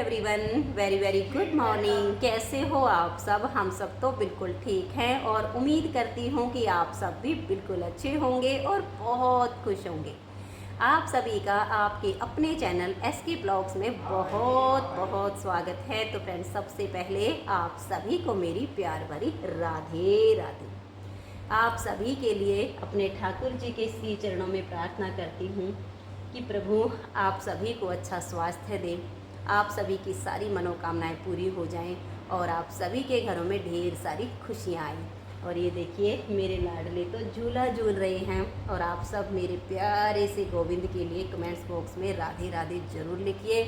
Everyone, very very good morning. कैसे हो आप सब? हम सब तो बिल्कुल ठीक हैं और उम्मीद करती हूँ कि आप सब भी बिल्कुल अच्छे होंगे और बहुत खुश होंगे। आप सभी का आपके अपने चैनल एसके ब्लॉग्स में बहुत बहुत स्वागत है। तो फ्रेंड्स, सबसे पहले आप सभी को मेरी प्यार भरी राधे राधे। आप सभी के लिए अपने ठाकुर जी के श्री चरणों में प्रार्थना करती हूँ कि प्रभु आप सभी को अच्छा स्वास्थ्य दें, आप सभी की सारी मनोकामनाएं पूरी हो जाएं और आप सभी के घरों में ढेर सारी खुशियाँ आएँ। और ये देखिए, मेरे लाडले तो झूला झूल रहे हैं। और आप सब मेरे प्यारे से गोविंद के लिए कमेंट्स बॉक्स में राधे राधे ज़रूर लिखिए।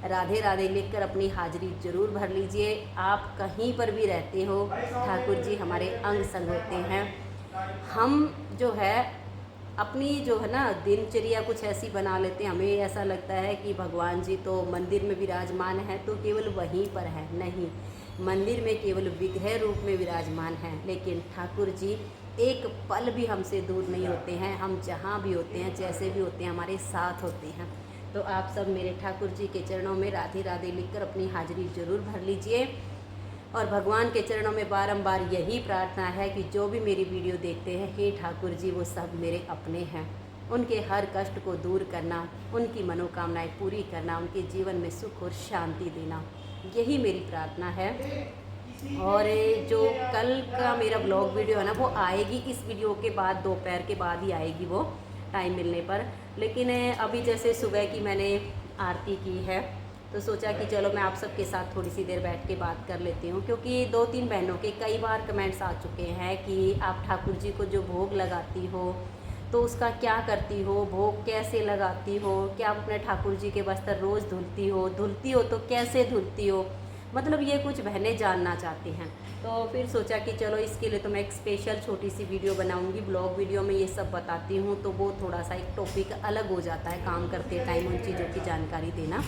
राधे राधे लिखकर अपनी हाजिरी ज़रूर भर लीजिए। आप कहीं पर भी रहते हो, ठाकुर जी हमारे अंग संग होते हैं। हम जो है अपनी जो है ना दिनचर्या कुछ ऐसी बना लेते हैं, हमें ऐसा लगता है कि भगवान जी तो मंदिर में विराजमान है तो केवल वहीं पर है। नहीं, मंदिर में केवल विग्रह रूप में विराजमान है, लेकिन ठाकुर जी एक पल भी हमसे दूर नहीं होते हैं। हम जहाँ भी होते हैं, जैसे भी होते हैं, हमारे साथ होते हैं। तो आप सब मेरे ठाकुर जी के चरणों में राधे राधे लिखकर अपनी हाजिरी ज़रूर भर लीजिए। और भगवान के चरणों में बारंबार यही प्रार्थना है कि जो भी मेरी वीडियो देखते हैं, हे ठाकुर जी वो सब मेरे अपने हैं। उनके हर कष्ट को दूर करना, उनकी मनोकामनाएं पूरी करना, उनके जीवन में सुख और शांति देना, यही मेरी प्रार्थना है। और जो कल का मेरा ब्लॉग वीडियो है ना, वो आएगी इस वीडियो के बाद, दोपहर के बाद ही आएगी वो, टाइम मिलने पर। लेकिन अभी जैसे सुबह की मैंने आरती की है तो सोचा कि चलो मैं आप सबके साथ थोड़ी सी देर बैठ के बात कर लेती हूँ, क्योंकि 2-3 बहनों के कई बार कमेंट्स आ चुके हैं कि आप ठाकुर जी को जो भोग लगाती हो तो उसका क्या करती हो, भोग कैसे लगाती हो, क्या आप अपने ठाकुर जी के वस्त्र रोज़ धुलती हो तो कैसे धुलती हो, मतलब ये कुछ बहनें जानना चाहती हैं। तो फिर सोचा कि चलो इसके लिए तो मैं एक स्पेशल छोटी सी वीडियो बनाऊंगी। ब्लॉग वीडियो में ये सब बताती हूँ तो वो थोड़ा सा एक टॉपिक अलग हो जाता है, काम करते टाइम उन चीज़ों की जानकारी देना।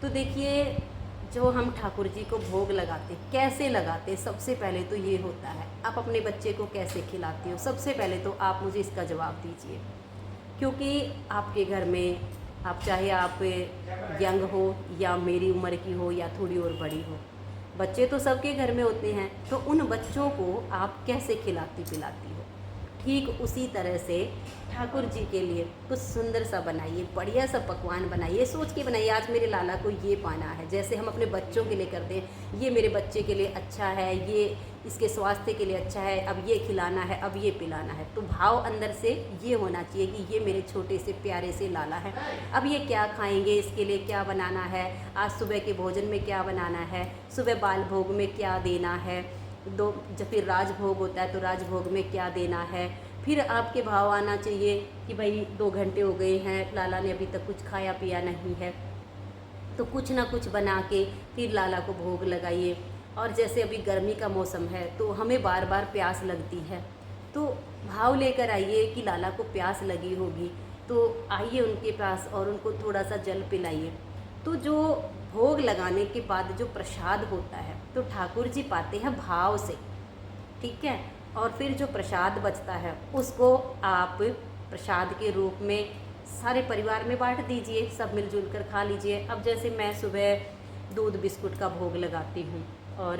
तो देखिए, जो हम ठाकुर जी को भोग लगाते, कैसे लगाते, सबसे पहले तो ये होता है, आप अपने बच्चे को कैसे खिलाती हो। सबसे पहले तो आप मुझे इसका जवाब दीजिए, क्योंकि आपके घर में, आप चाहे आप यंग हो या मेरी उम्र की हो या थोड़ी और बड़ी हो, बच्चे तो सबके घर में होते हैं। तो उन बच्चों को आप कैसे खिलाती पिलाती हो, ठीक उसी तरह से ठाकुर जी के लिए कुछ सुंदर सा बनाइए, बढ़िया सा पकवान बनाइए, सोच के बनाइए आज मेरे लाला को ये पाना है। जैसे हम अपने बच्चों के लिए करते हैं, ये मेरे बच्चे के लिए अच्छा है, ये इसके स्वास्थ्य के लिए अच्छा है, अब ये खिलाना है, अब ये पिलाना है। तो भाव अंदर से ये होना चाहिए कि ये मेरे छोटे से प्यारे से लाला है, अब ये क्या खाएंगे, इसके लिए क्या बनाना है, आज सुबह के भोजन में क्या बनाना है, सुबह बाल भोग में क्या देना है, जब फिर राजभोग होता है तो राजभोग में क्या देना है। फिर आपके भाव आना चाहिए कि भाई 2 घंटे हो गए हैं, लाला ने अभी तक कुछ खाया पिया नहीं है, तो कुछ ना कुछ बना के फिर लाला को भोग लगाइए। और जैसे अभी गर्मी का मौसम है तो हमें बार बार प्यास लगती है, तो भाव लेकर आइए कि लाला को प्यास लगी होगी, तो आइए उनके पास और उनको थोड़ा सा जल पिलाइए। तो जो भोग लगाने के बाद जो प्रसाद होता है तो ठाकुर जी पाते हैं भाव से, ठीक है। और फिर जो प्रसाद बचता है उसको आप प्रसाद के रूप में सारे परिवार में बांट दीजिए, सब मिलजुल कर खा लीजिए। अब जैसे मैं सुबह दूध बिस्कुट का भोग लगाती हूँ, और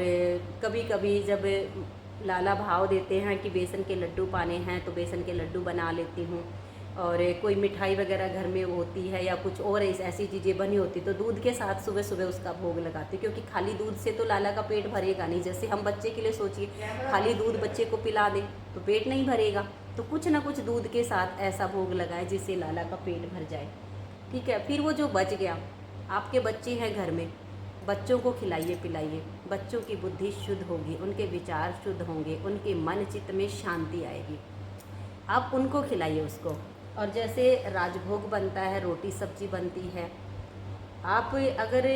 कभी कभी जब लाला भाव देते हैं कि बेसन के लड्डू पाने हैं तो बेसन के लड्डू बना लेती हूँ। और कोई मिठाई वगैरह घर में होती है या कुछ और ऐसी चीज़ें बनी होती तो दूध के साथ सुबह सुबह उसका भोग लगाती, क्योंकि खाली दूध से तो लाला का पेट भरेगा नहीं। जैसे हम बच्चे के लिए सोचिए, खाली दूध बच्चे को पिला दें तो पेट नहीं भरेगा, तो कुछ ना कुछ दूध के साथ ऐसा भोग लगाए जिससे लाला का पेट भर जाए, ठीक है। फिर वो जो बच गया, आपके बच्चे हैं घर में, बच्चों को खिलाइए पिलाइए, बच्चों की बुद्धि शुद्ध होगी, उनके विचार शुद्ध होंगे, उनके मन चित्त में शांति आएगी, आप उनको खिलाइए उसको। और जैसे राजभोग बनता है, रोटी सब्जी बनती है, आप अगर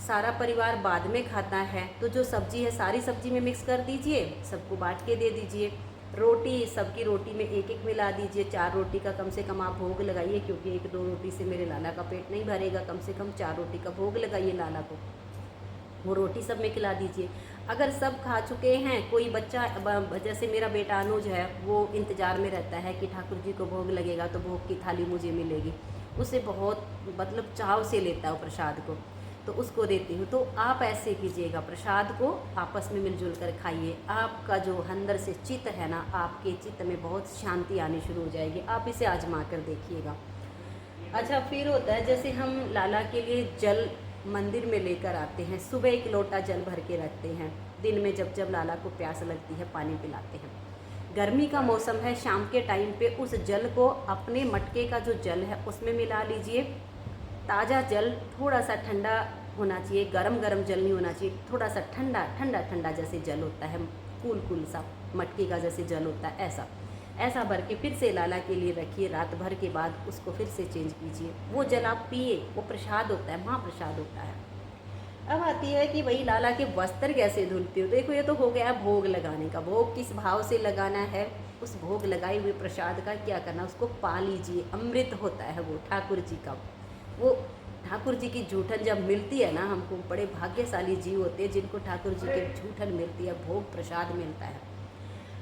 सारा परिवार बाद में खाता है तो जो सब्जी है सारी सब्जी में मिक्स कर दीजिए, सबको बांट के दे दीजिए। रोटी सबकी रोटी में एक एक मिला दीजिए, 4 रोटी का कम से कम आप भोग लगाइए, क्योंकि 1-2 रोटी से मेरे लाला का पेट नहीं भरेगा, कम से कम 4 रोटी का भोग लगाइए लाला को, वो रोटी सब में खिला दीजिए। अगर सब खा चुके हैं, कोई बच्चा, जैसे मेरा बेटा अनुज है, वो इंतज़ार में रहता है कि ठाकुर जी को भोग लगेगा तो भोग की थाली मुझे मिलेगी, उसे बहुत मतलब चाव से लेता है वो प्रसाद को। तो उसको देती हूँ। तो आप ऐसे कीजिएगा, प्रसाद को आपस में मिलजुल कर खाइए। आपका जो अंदर से चित्त है ना, आपके चित्त में बहुत शांति आनी शुरू हो जाएगी। आप इसे आजमा कर देखिएगा। अच्छा, फिर होता है जैसे हम लाला के लिए जल मंदिर में लेकर आते हैं। सुबह एक लोटा जल भर के रखते हैं। दिन में जब जब लाला को प्यास लगती है पानी पिलाते हैं। गर्मी का मौसम है, शाम के टाइम पे उस जल को अपने मटके का जो जल है उसमें मिला लीजिए। ताज़ा जल, थोड़ा सा ठंडा होना चाहिए, गरम गरम जल नहीं होना चाहिए, थोड़ा सा ठंडा ठंडा ठंडा जैसे जल होता है, कूल कूल सा मटके का जैसे जल होता है, ऐसा भर के फिर से लाला के लिए रखिए। रात भर के बाद उसको फिर से चेंज कीजिए। वो जल आप पिए, वो प्रसाद होता है, महाप्रसाद होता है। अब आती है कि भाई लाला के वस्त्र कैसे धुलती हो। देखो, ये तो हो गया भोग लगाने का। भोग किस भाव से लगाना है, उस भोग लगाए हुए प्रसाद का क्या करना, उसको पा लीजिए। अमृत होता है वो ठाकुर जी का। वो ठाकुर जी की जूठन जब मिलती है ना, हमको बड़े भाग्यशाली जीव होते हैं जिनको ठाकुर जी के जूठन मिलती है, भोग प्रसाद मिलता है।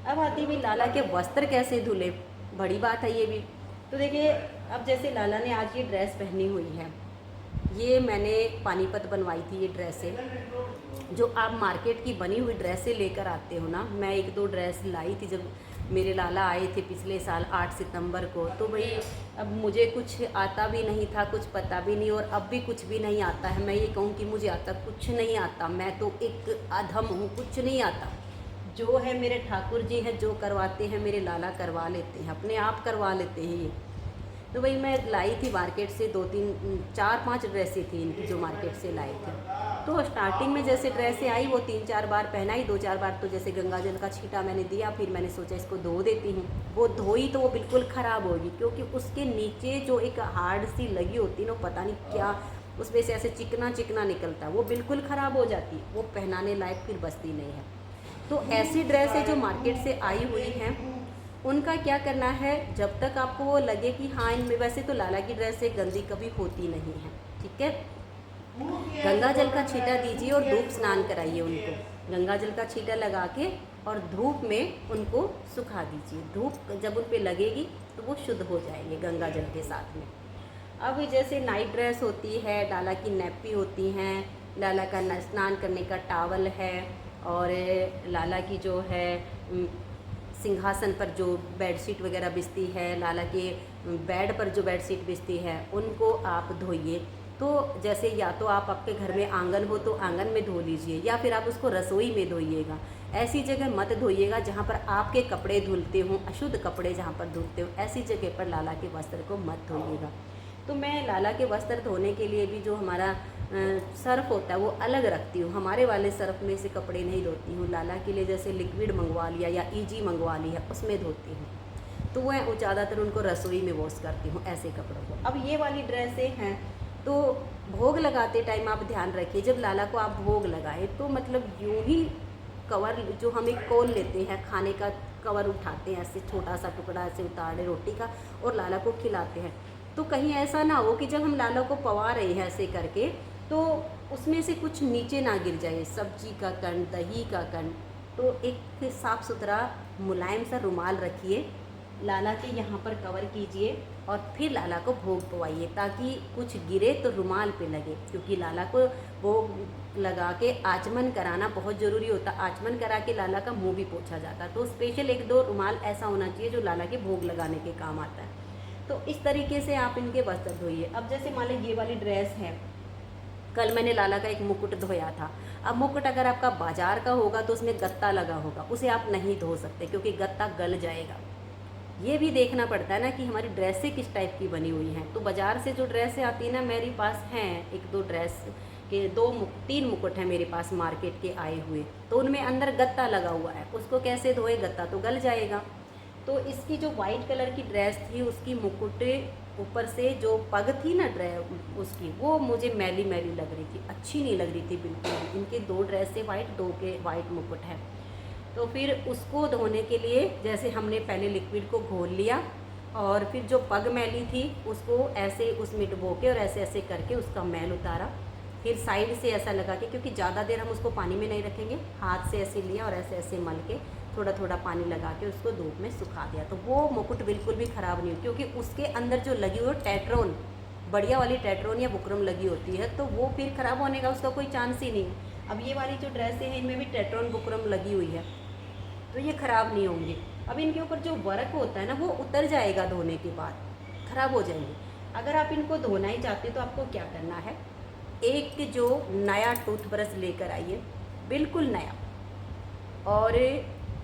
अब आती है लाला के वस्त्र कैसे धुले, बड़ी बात है ये भी। तो देखिए, अब जैसे लाला ने आज ये ड्रेस पहनी हुई है, ये मैंने पानीपत बनवाई थी। ये ड्रेसें जो आप मार्केट की बनी हुई ड्रेसें लेकर आते हो ना, मैं 1-2 ड्रेस लाई थी जब मेरे लाला आए थे पिछले साल 8 सितंबर को। तो भाई अब मुझे कुछ आता भी नहीं था, कुछ पता भी नहीं, और अब भी कुछ भी नहीं आता है। मैं ये कहूँ कि मुझे आता कुछ नहीं आता, मैं तो एक अधम हूँ, कुछ नहीं आता। जो है मेरे ठाकुर जी हैं, जो करवाते हैं मेरे लाला करवा लेते हैं, अपने आप करवा लेते हैं ये। तो भाई मैं लाई थी मार्केट से 4-5 ड्रेसें थी इनकी जो मार्केट से लाई थी। तो स्टार्टिंग में जैसे ड्रेसें आई वो 3-4 बार पहनाई, 2-4 बार तो जैसे गंगा जल का छींटा मैंने दिया। फिर मैंने सोचा इसको धो देती हूँ। वो धोई तो वो बिल्कुल ख़राब होगी, क्योंकि उसके नीचे जो एक हार्ड सी लगी होती है ना, पता नहीं क्या उसमें से ऐसे चिकना चिकना निकलता है, वो बिल्कुल ख़राब हो जाती, वो पहनाने लायक फिर बचती नहीं है। तो ऐसी ड्रेसें जो मार्केट से आई हुई हैं उनका क्या करना है, जब तक आपको वो लगे कि हाँ इनमें, वैसे तो लाला की ड्रेसें गंदी कभी होती नहीं है, ठीक है। गंगा जल का छींटा दीजिए और धूप स्नान कराइए उनको। गंगा जल का छींटा लगा के और धूप में उनको सुखा दीजिए। धूप जब उन पे लगेगी तो वो शुद्ध हो जाएंगे गंगा जल के साथ में। अब जैसे नाइट ड्रेस होती है, लाला की नैपी होती हैं, लाला का स्नान करने का टावल है, और लाला की जो है सिंहासन पर जो बेडशीट वगैरह बिछती है, लाला के बेड पर जो बेडशीट बिछती है, उनको आप धोइए। तो जैसे या तो आप आपके घर में आंगन हो तो आंगन में धो लीजिए, या फिर आप उसको रसोई में धोइएगा। ऐसी जगह मत धोइएगा जहाँ पर आपके कपड़े धुलते हों, अशुद्ध कपड़े जहाँ पर धुलते हो, ऐसी जगह पर लाला के वस्त्र को मत धोइएगा। तो मैं लाला के वस्त्र धोने के लिए भी जो हमारा सर्फ़ होता है वो अलग रखती हूँ। हमारे वाले सर्फ़ में से कपड़े नहीं धोती हूँ। लाला के लिए जैसे लिक्विड मंगवा लिया या ईजी मंगवा लिया, उसमें धोती हूँ। तो वह ज़्यादातर उनको रसोई में वॉश करती हूँ ऐसे कपड़ों को। अब ये वाली ड्रेसें हैं, तो भोग लगाते टाइम आप ध्यान रखिए, जब लाला को आप भोग लगाए तो मतलब यूँ ही कवर जो हम एक कोल लेते हैं, खाने का कवर उठाते हैं, ऐसे छोटा सा टुकड़ा ऐसे उतारे रोटी का और लाला को खिलाते हैं। तो कहीं ऐसा ना हो कि जब हम लाला को पवा रहे हैं ऐसे करके, तो उसमें से कुछ नीचे ना गिर जाए, सब्जी का कण, दही का कण। तो एक साफ़ सुथरा मुलायम सा रुमाल रखिए, लाला के यहाँ पर कवर कीजिए और फिर लाला को भोग पवाइए, ताकि कुछ गिरे तो रुमाल पे लगे। क्योंकि लाला को भोग लगा के आचमन कराना बहुत ज़रूरी होता। आचमन करा के लाला का मुंह भी पोंछा जाता। तो स्पेशल 1-2 रुमाल ऐसा होना चाहिए जो लाला के भोग लगाने के काम आता है। तो इस तरीके से आप इनके वस्त्र धोइए। अब जैसे मान लीजिए ये वाली ड्रेस है, कल मैंने लाला का एक मुकुट धोया था। अब मुकुट अगर आपका बाजार का होगा तो उसमें गत्ता लगा होगा, उसे आप नहीं धो सकते क्योंकि गत्ता गल जाएगा। ये भी देखना पड़ता है ना कि हमारी ड्रेसें किस टाइप की बनी हुई हैं। तो बाज़ार से जो ड्रेसें आती हैं ना, मेरे पास हैं 1-2 ड्रेस के 3 मुकुट हैं मेरे पास मार्केट के आए हुए, तो उनमें अंदर गत्ता लगा हुआ है। उसको कैसे धोए, गत्ता तो गल जाएगा। तो इसकी जो वाइट कलर की ड्रेस थी, उसकी मुकुट ऊपर से जो पग थी ना ड्रेस उसकी, वो मुझे मैली मैली लग रही थी, अच्छी नहीं लग रही थी बिल्कुल भी। इनके 2 ड्रेस वाइट, 2 के वाइट मुकुट है। तो फिर उसको धोने के लिए जैसे हमने पहले लिक्विड को घोल लिया और फिर जो पग मैली थी उसको ऐसे उसमें डुबो के और ऐसे ऐसे करके उसका मैल उतारा। फिर साइड से ऐसा लगा के, क्योंकि ज़्यादा देर हम उसको पानी में नहीं रखेंगे, हाथ से ऐसे लिया और ऐसे ऐसे मल के थोड़ा थोड़ा पानी लगा के उसको धूप में सुखा दिया। तो वो मुकुट बिल्कुल भी ख़राब नहीं हुई, क्योंकि उसके अंदर जो लगी हुई टेट्रोन, बढ़िया वाली टेट्रोन या बुकरम लगी होती है तो वो फिर ख़राब होने का उसका कोई चांस ही नहीं है। अब ये वाली जो ड्रेसें हैं इनमें भी टेट्रोन बुकरम लगी हुई है तो ये ख़राब नहीं होंगी। अब इनके ऊपर जो वर्क होता है ना वो उतर जाएगा धोने के बाद, ख़राब हो जाएंगे। अगर आप इनको धोना ही चाहते तो आपको क्या करना है, एक जो नया टूथब्रश लेकर आइए, बिल्कुल नया, और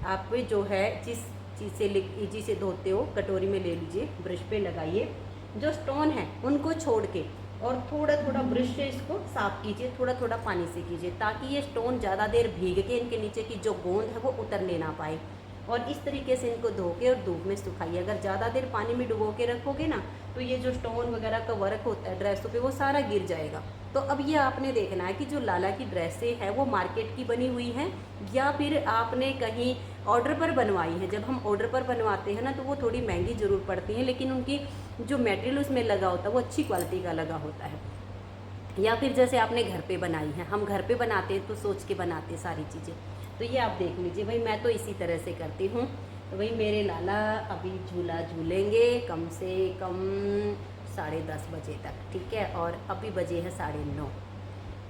आप जो है जिस चीज़ से इजी से धोते हो कटोरी में ले लीजिए, ब्रश पे लगाइए, जो स्टोन है उनको छोड़ के और थोड़ा थोड़ा ब्रश से इसको साफ़ कीजिए, थोड़ा थोड़ा पानी से कीजिए ताकि ये स्टोन ज़्यादा देर भीग के इनके नीचे की जो गोंद है वो उतरने ना पाए। और इस तरीके से इनको धो के और धूप में सुखाइए। अगर ज़्यादा देर पानी में डुबो के रखोगे ना तो ये जो स्टोन वगैरह का वर्क होता है ड्रेसों पे वो सारा गिर जाएगा। तो अब ये आपने देखना है कि जो लाला की ड्रेसें हैं वो मार्केट की बनी हुई हैं या फिर आपने कहीं ऑर्डर पर बनवाई है। जब हम ऑर्डर पर बनवाते हैं ना तो वो थोड़ी महंगी ज़रूर पड़ती हैं, लेकिन उनकी जो मटेरियल उसमें लगा होता है वो अच्छी क्वालिटी का लगा होता है। या फिर जैसे आपने घर पे बनाई है, हम घर पे बनाते हैं तो सोच के बनाते हैं सारी चीज़ें। तो ये आप देख लीजिए भाई, मैं तो इसी तरह से करती हूँ। तो भाई मेरे लाला अभी झूला झूलेंगे कम से कम 10:30 बजे तक, ठीक है, और अभी बजे है 9:30।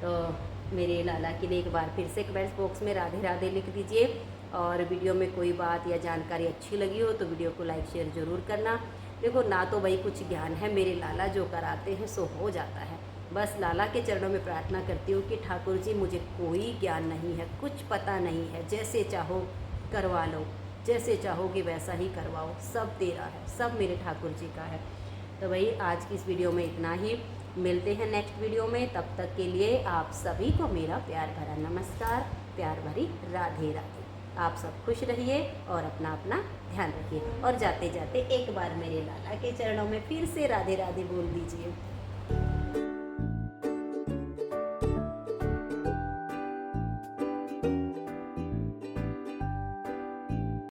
तो मेरे लाला के लिए एक बार फिर से कमेंट्स बॉक्स में राधे राधे लिख दीजिए। और वीडियो में कोई बात या जानकारी अच्छी लगी हो तो वीडियो को लाइक शेयर ज़रूर करना। देखो ना तो भाई कुछ ज्ञान है, मेरे लाला जो कराते हैं सो हो जाता है। बस लाला के चरणों में प्रार्थना करती हूँ कि ठाकुर जी मुझे कोई ज्ञान नहीं है, कुछ पता नहीं है, जैसे चाहो करवा लो, जैसे चाहोगे वैसा ही करवाओ, सब तेरा है, सब मेरे ठाकुर जी का है। तो भाई आज की इस वीडियो में इतना ही, मिलते हैं नेक्स्ट वीडियो में। तब तक के लिए आप सभी को मेरा प्यार भरा नमस्कार, प्यार भरी राधे राधे। आप सब खुश रहिए और अपना अपना ध्यान रखिए। और जाते जाते एक बार मेरे लाला के चरणों में फिर से राधे राधे बोल दीजिए।